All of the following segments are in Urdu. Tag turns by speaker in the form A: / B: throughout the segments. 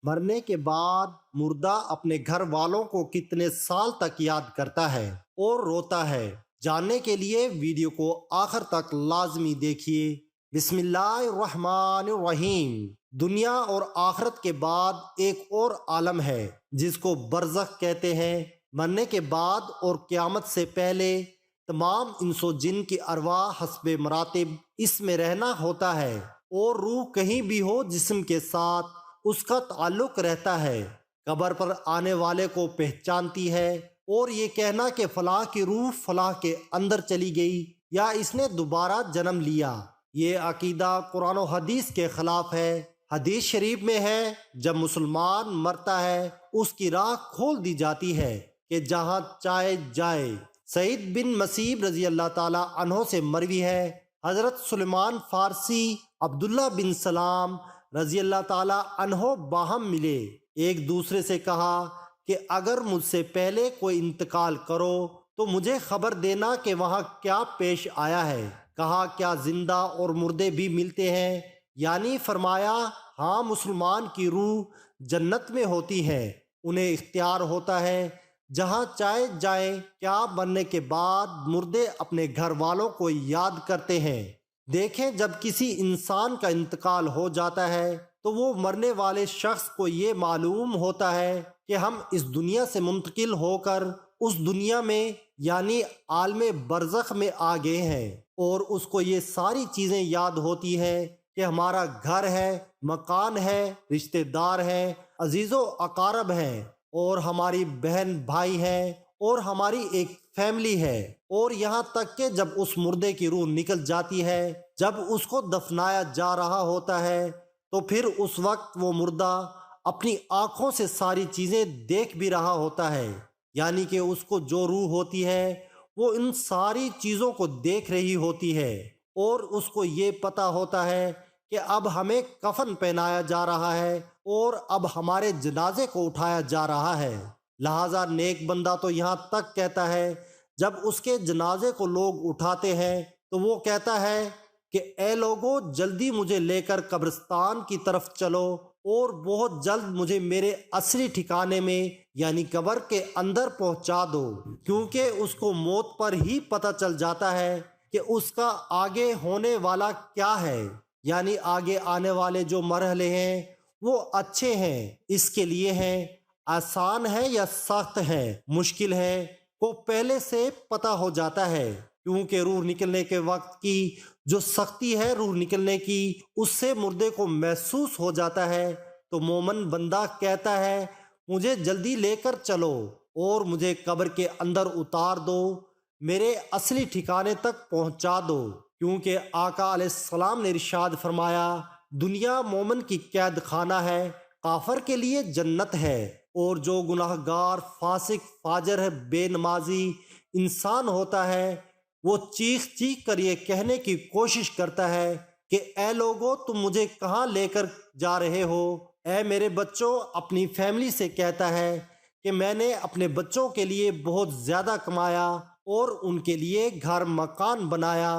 A: مرنے کے بعد مردہ اپنے گھر والوں کو کتنے سال تک یاد کرتا ہے اور روتا ہے؟ جاننے کے لیے ویڈیو کو آخر تک لازمی دیکھیے۔ بسم اللہ الرحمن الرحیم۔ دنیا اور آخرت کے بعد ایک اور عالم ہے جس کو برزخ کہتے ہیں۔ مرنے کے بعد اور قیامت سے پہلے تمام انس و جن کی ارواح حسب مراتب اس میں رہنا ہوتا ہے، اور روح کہیں بھی ہو جسم کے ساتھ اس کا تعلق رہتا ہے۔ قبر پر آنے والے کو پہچانتی ہے، اور یہ کہنا کہ فلاں کی روح فلاں کے اندر چلی گئی یا اس نے دوبارہ جنم لیا، یہ عقیدہ قرآن و حدیث کے خلاف ہے۔ حدیث شریف میں ہے، جب مسلمان مرتا ہے اس کی راہ کھول دی جاتی ہے کہ جہاں چاہے جائے۔ سعید بن مسیب رضی اللہ تعالی عنہ سے مروی ہے، حضرت سلیمان فارسی عبداللہ بن سلام رضی اللہ تعالی عنہ باہم ملے، ایک دوسرے سے کہا کہ اگر مجھ سے پہلے کوئی انتقال کرو تو مجھے خبر دینا کہ وہاں کیا پیش آیا ہے۔ کہا کیا زندہ اور مردے بھی ملتے ہیں؟ یعنی فرمایا ہاں، مسلمان کی روح جنت میں ہوتی ہے، انہیں اختیار ہوتا ہے جہاں چاہے جائیں۔ کیا مرنے کے بعد مردے اپنے گھر والوں کو یاد کرتے ہیں؟ دیکھیں، جب کسی انسان کا انتقال ہو جاتا ہے تو وہ مرنے والے شخص کو یہ معلوم ہوتا ہے کہ ہم اس دنیا سے منتقل ہو کر اس دنیا میں یعنی عالم برزخ میں آ گئے ہیں، اور اس کو یہ ساری چیزیں یاد ہوتی ہیں کہ ہمارا گھر ہے، مکان ہے، رشتہ دار ہیں، عزیز و اقارب ہیں، اور ہماری بہن بھائی ہیں، اور ہماری ایک فیملی ہے۔ اور یہاں تک کہ جب اس مردے کی روح نکل جاتی ہے، جب اس کو دفنایا جا رہا ہوتا ہے، تو پھر اس وقت وہ مردہ اپنی آنکھوں سے ساری چیزیں دیکھ بھی رہا ہوتا ہے، یعنی کہ اس کو جو روح ہوتی ہے وہ ان ساری چیزوں کو دیکھ رہی ہوتی ہے، اور اس کو یہ پتہ ہوتا ہے کہ اب ہمیں کفن پہنایا جا رہا ہے اور اب ہمارے جنازے کو اٹھایا جا رہا ہے۔ لہٰذا نیک بندہ تو یہاں تک کہتا ہے، جب اس کے جنازے کو لوگ اٹھاتے ہیں تو وہ کہتا ہے کہ اے لوگو، جلدی مجھے لے کر قبرستان کی طرف چلو اور بہت جلد مجھے میرے اصلی ٹھکانے میں یعنی قبر کے اندر پہنچا دو، کیونکہ اس کو موت پر ہی پتہ چل جاتا ہے کہ اس کا آگے ہونے والا کیا ہے، یعنی آگے آنے والے جو مرحلے ہیں وہ اچھے ہیں، اس کے لیے ہیں، آسان ہے یا سخت ہے، مشکل ہے، کو پہلے سے پتہ ہو جاتا ہے، کیونکہ روح نکلنے کے وقت کی جو سختی ہے روح نکلنے کی، اس سے مردے کو محسوس ہو جاتا ہے۔ تو مومن بندہ کہتا ہے مجھے جلدی لے کر چلو اور مجھے قبر کے اندر اتار دو، میرے اصلی ٹھکانے تک پہنچا دو، کیونکہ آقا علیہ السلام نے ارشاد فرمایا دنیا مومن کی قید خانہ ہے، کافر کے لیے جنت ہے، اور جو گناہ گار فاسق فاجر ہے، بے نمازی انسان ہوتا ہے، وہ چیخ چیخ کر یہ کہنے کی کوشش کرتا ہے کہ اے لوگو، تم مجھے کہاں لے کر جا رہے ہو؟ اے میرے بچوں، اپنی فیملی سے کہتا ہے کہ میں نے اپنے بچوں کے لیے بہت زیادہ کمایا اور ان کے لیے گھر مکان بنایا،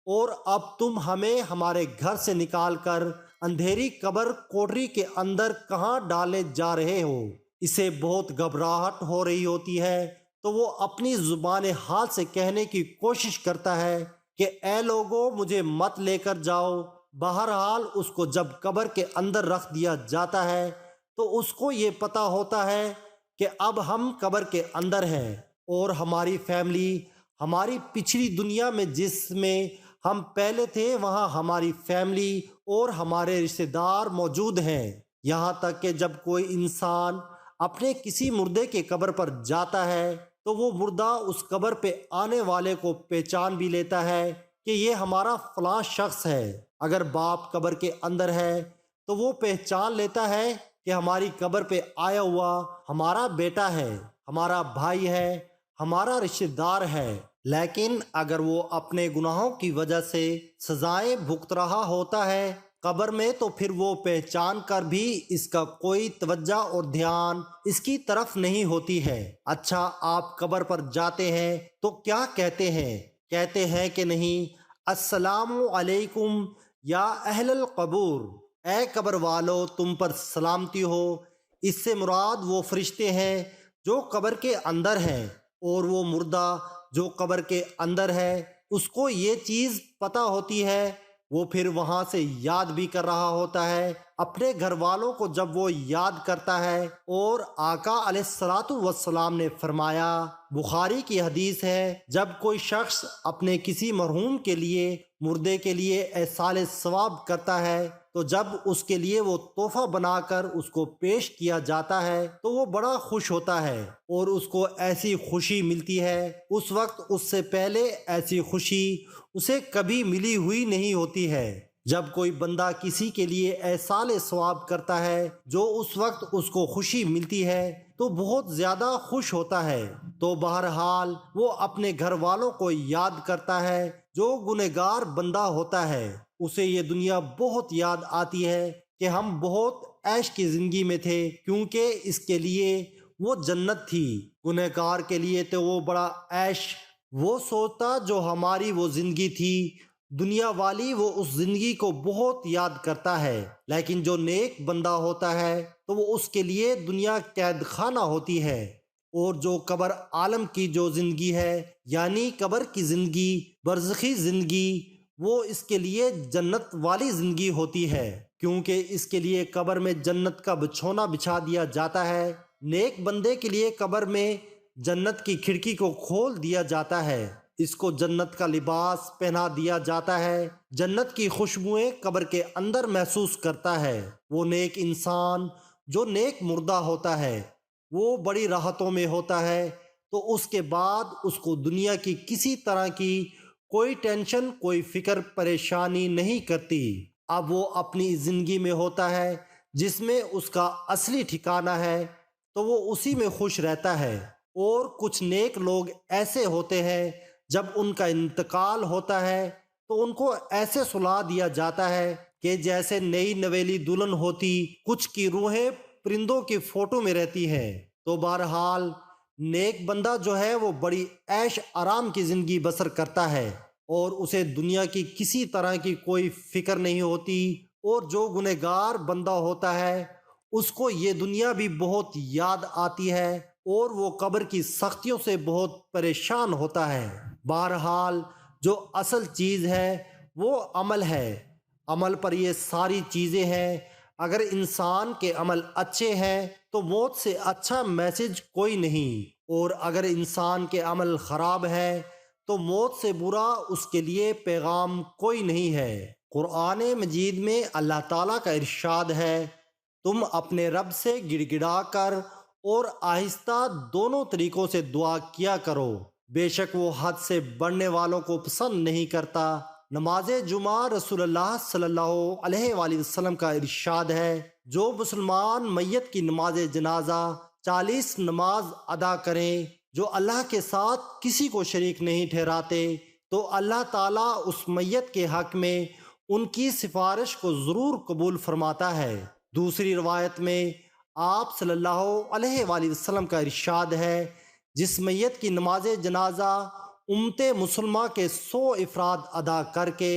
A: اور اب تم ہمیں ہمارے گھر سے نکال کر اندھیری قبر کوٹری کے اندر کہاں ڈالے جا رہے ہو؟ اسے بہت گھبراہٹ ہو رہی ہوتی ہے، تو وہ اپنی زبان حال سے کہنے کی کوشش کرتا ہے کہ اے لوگو، مجھے مت لے کر جاؤ۔ بہرحال اس کو جب قبر کے اندر رکھ دیا جاتا ہے تو اس کو یہ پتہ ہوتا ہے کہ اب ہم قبر کے اندر ہیں، اور ہماری فیملی ہماری پچھلی دنیا میں جس میں ہم پہلے تھے وہاں ہماری فیملی اور ہمارے رشتہ دار موجود ہیں، یہاں تک کہ جب کوئی انسان اپنے کسی مردے کے قبر پر جاتا ہے تو وہ مردہ اس قبر پہ آنے والے کو پہچان بھی لیتا ہے کہ یہ ہمارا فلاں شخص ہے۔ اگر باپ قبر کے اندر ہے تو وہ پہچان لیتا ہے کہ ہماری قبر پہ آیا ہوا ہمارا بیٹا ہے، ہمارا بھائی ہے، ہمارا رشتہ دار ہے۔ لیکن اگر وہ اپنے گناہوں کی وجہ سے سزائیں بھگت رہا ہوتا ہے قبر میں، تو پھر وہ پہچان کر بھی اس کا کوئی توجہ اور دھیان اس کی طرف نہیں ہوتی ہے۔ اچھا، آپ قبر پر جاتے ہیں تو کیا کہتے ہیں کہ نہیں السلام علیکم یا اہل القبور، اے قبر والو تم پر سلامتی ہو۔ اس سے مراد وہ فرشتے ہیں جو قبر کے اندر ہیں، اور وہ مردہ جو قبر کے اندر ہے اس کو یہ چیز پتہ ہوتی ہے، وہ پھر وہاں سے یاد بھی کر رہا ہوتا ہے اپنے گھر والوں کو جب وہ یاد کرتا ہے۔ اور آقا علیہ الصلاۃ والسلام نے فرمایا، بخاری کی حدیث ہے، جب کوئی شخص اپنے کسی مرحوم کے لیے، مردے کے لیے ایصال ثواب کرتا ہے تو جب اس کے لیے وہ تحفہ بنا کر اس کو پیش کیا جاتا ہے تو وہ بڑا خوش ہوتا ہے، اور اس کو ایسی خوشی ملتی ہے اس وقت اس سے پہلے ایسی خوشی اسے کبھی ملی ہوئی نہیں ہوتی ہے۔ جب کوئی بندہ کسی کے لیے ایصال ثواب کرتا ہے جو اس وقت اس کو خوشی ملتی ہے تو بہت زیادہ خوش ہوتا ہے، تو بہرحال وہ اپنے گھر والوں کو یاد کرتا ہے۔ جو گنہگار بندہ ہوتا ہے اسے یہ دنیا بہت یاد آتی ہے کہ ہم بہت عیش کی زندگی میں تھے، کیونکہ اس کے لیے وہ جنت تھی۔ گنہگار کے لیے تو وہ بڑا عیش وہ سوچتا جو ہماری وہ زندگی تھی، دنیا والی وہ اس زندگی کو بہت یاد کرتا ہے، لیکن جو نیک بندہ ہوتا ہے تو وہ اس کے لیے دنیا قید خانہ ہوتی ہے۔ اور جو قبر عالم کی جو زندگی ہے، یعنی قبر کی زندگی، برزخی زندگی، وہ اس کے لیے جنت والی زندگی ہوتی ہے، کیونکہ اس کے لیے قبر میں جنت کا بچھونا بچھا دیا جاتا ہے۔ نیک بندے کے لیے قبر میں جنت کی کھڑکی کو کھول دیا جاتا ہے، اس کو جنت کا لباس پہنا دیا جاتا ہے، جنت کی خوشبوئیں قبر کے اندر محسوس کرتا ہے۔ وہ نیک انسان جو نیک مردہ ہوتا ہے وہ بڑی راحتوں میں ہوتا ہے، تو اس کے بعد اس کو دنیا کی کسی طرح کی کوئی ٹینشن، کوئی فکر پریشانی نہیں کرتی۔ اب وہ اپنی زندگی میں ہوتا ہے جس میں اس کا اصلی ٹھکانہ ہے، تو وہ اسی میں خوش رہتا ہے۔ اور کچھ نیک لوگ ایسے ہوتے ہیں جب ان کا انتقال ہوتا ہے تو ان کو ایسے سلا دیا جاتا ہے کہ جیسے نئی نویلی دلہن ہوتی، کچھ کی روحیں پرندوں کی فوٹو میں رہتی ہیں۔ تو بہرحال نیک بندہ جو ہے وہ بڑی عیش آرام کی زندگی بسر کرتا ہے، اور اسے دنیا کی کسی طرح کی کوئی فکر نہیں ہوتی۔ اور جو گنہگار بندہ ہوتا ہے اس کو یہ دنیا بھی بہت یاد آتی ہے، اور وہ قبر کی سختیوں سے بہت پریشان ہوتا ہے۔ بہرحال جو اصل چیز ہے وہ عمل ہے، عمل پر یہ ساری چیزیں ہیں۔ اگر انسان کے عمل اچھے ہیں تو موت سے اچھا میسج کوئی نہیں، اور اگر انسان کے عمل خراب ہے تو موت سے برا اس کے لیے پیغام کوئی نہیں ہے۔ قرآن مجید میں اللہ تعالیٰ کا ارشاد ہے، تم اپنے رب سے گڑ گڑا کر اور آہستہ دونوں طریقوں سے دعا کیا کرو، بے شک وہ حد سے بڑھنے والوں کو پسند نہیں کرتا۔ نماز جمعہ رسول اللہ صلی اللہ علیہ وآلہ وسلم کا ارشاد ہے، جو مسلمان میت کی نماز جنازہ 40 نماز ادا کریں جو اللہ کے ساتھ کسی کو شریک نہیں ٹھہراتے، تو اللہ تعالیٰ اس میت کے حق میں ان کی سفارش کو ضرور قبول فرماتا ہے۔ دوسری روایت میں آپ صلی اللہ علیہ وآلہ وسلم کا ارشاد ہے، جس میت کی نماز جنازہ امت مسلمہ کے 100 افراد ادا کر کے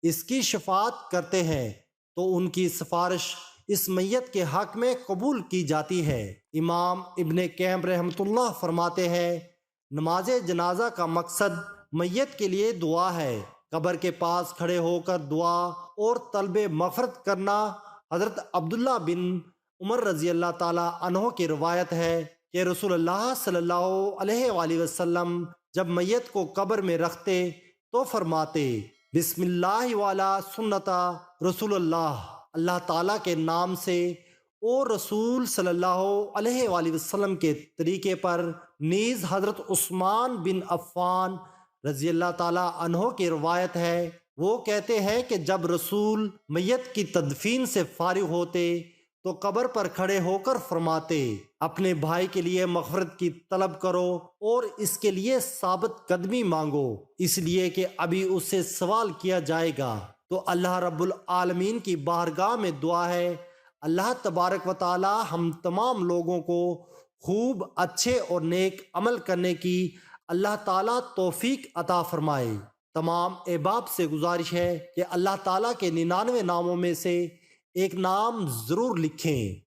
A: اس کی شفاعت کرتے ہیں تو ان کی سفارش اس میت کے حق میں قبول کی جاتی ہے۔ امام ابن قیم رحمۃ اللہ فرماتے ہیں، نماز جنازہ کا مقصد میت کے لیے دعا ہے۔ قبر کے پاس کھڑے ہو کر دعا اور طلب مغفرت کرنا۔ حضرت عبداللہ بن عمر رضی اللہ تعالیٰ عنہ کی روایت ہے کہ رسول اللہ صلی اللہ علیہ وآلہ وسلم جب میت کو قبر میں رکھتے تو فرماتے، بسم اللہ والا سنتا رسول اللہ، اللہ تعالیٰ کے نام سے اور رسول صلی اللہ علیہ وآلہ وسلم کے طریقے پر۔ نیز حضرت عثمان بن عفان رضی اللہ تعالیٰ عنہ کی روایت ہے، وہ کہتے ہیں کہ جب رسول میت کی تدفین سے فارغ ہوتے تو قبر پر کھڑے ہو کر فرماتے، اپنے بھائی کے لیے مغفرت کی طلب کرو اور اس کے لیے ثابت قدمی مانگو، اس لیے کہ ابھی اس سے سوال کیا جائے گا۔ تو اللہ رب العالمین کی بارگاہ میں دعا ہے، اللہ تبارک و تعالی ہم تمام لوگوں کو خوب اچھے اور نیک عمل کرنے کی اللہ تعالیٰ توفیق عطا فرمائے۔ تمام احباب سے گزارش ہے کہ اللہ تعالیٰ کے 99 ناموں میں سے ایک نام ضرور لکھیں۔